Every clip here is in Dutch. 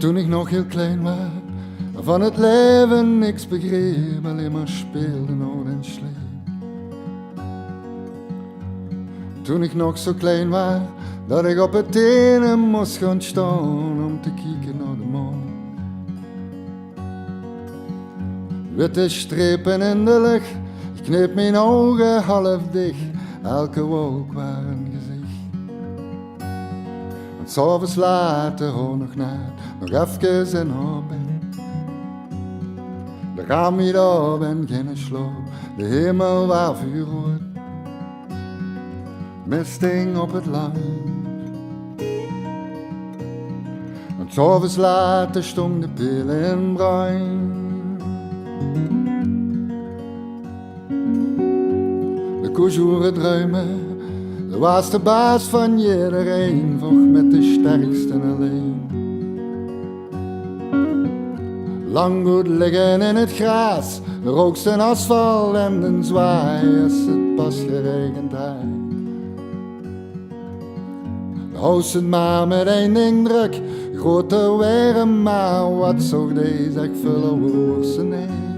Toen ik nog heel klein was, van het leven niks begreep, alleen maar speelde nood en sleep. Toen ik nog zo klein was, dat ik op het tenen moest gaan staan om te kijken naar de maan. Witte strepen in de lucht, ik kneep mijn ogen half dicht, elke wolk was een gezicht. En 's avonds later, hoor nog na, nog even in haar bed. De raam niet op en geen sloop, de hemel was vuurrood. Mist hing op het land. En 's avonds later stond de pil in bruin. De koejoeren druimen, de was de baas van iedereen, vocht met de sterksten alleen. Lang goed liggen in het gras, de rookste asfalt en de zwaai als het pas geregend heeft. De huis het maar met één ding druk, groter weer maar wat zocht deze ik vullen woersen heen.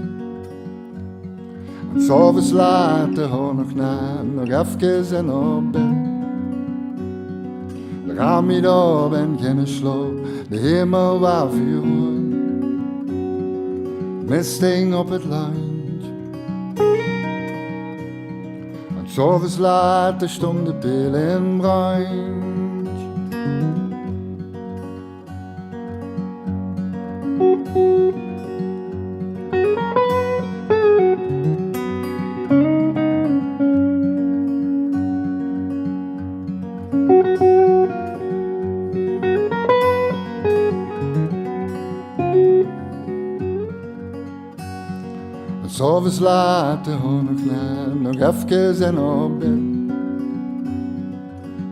En 's avonds later hoor nog na, nog even in op bed. De raam niet op en geen sloop, de hemel was vuurrood. Mist hing op het landje. En 's avonds later stond de pil in brand. En 's avonds later hoor nog na, nog even in op bed.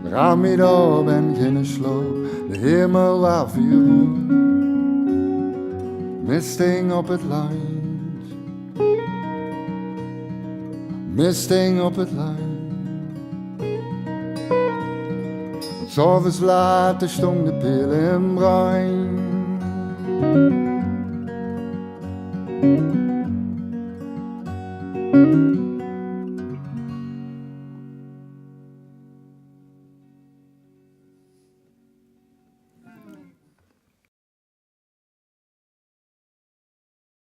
De raam niet op en geen sloop, de hemel was vuurrood. Mist hing op het landje, mist hing op het landje. En 's avonds later stond de pil in brand.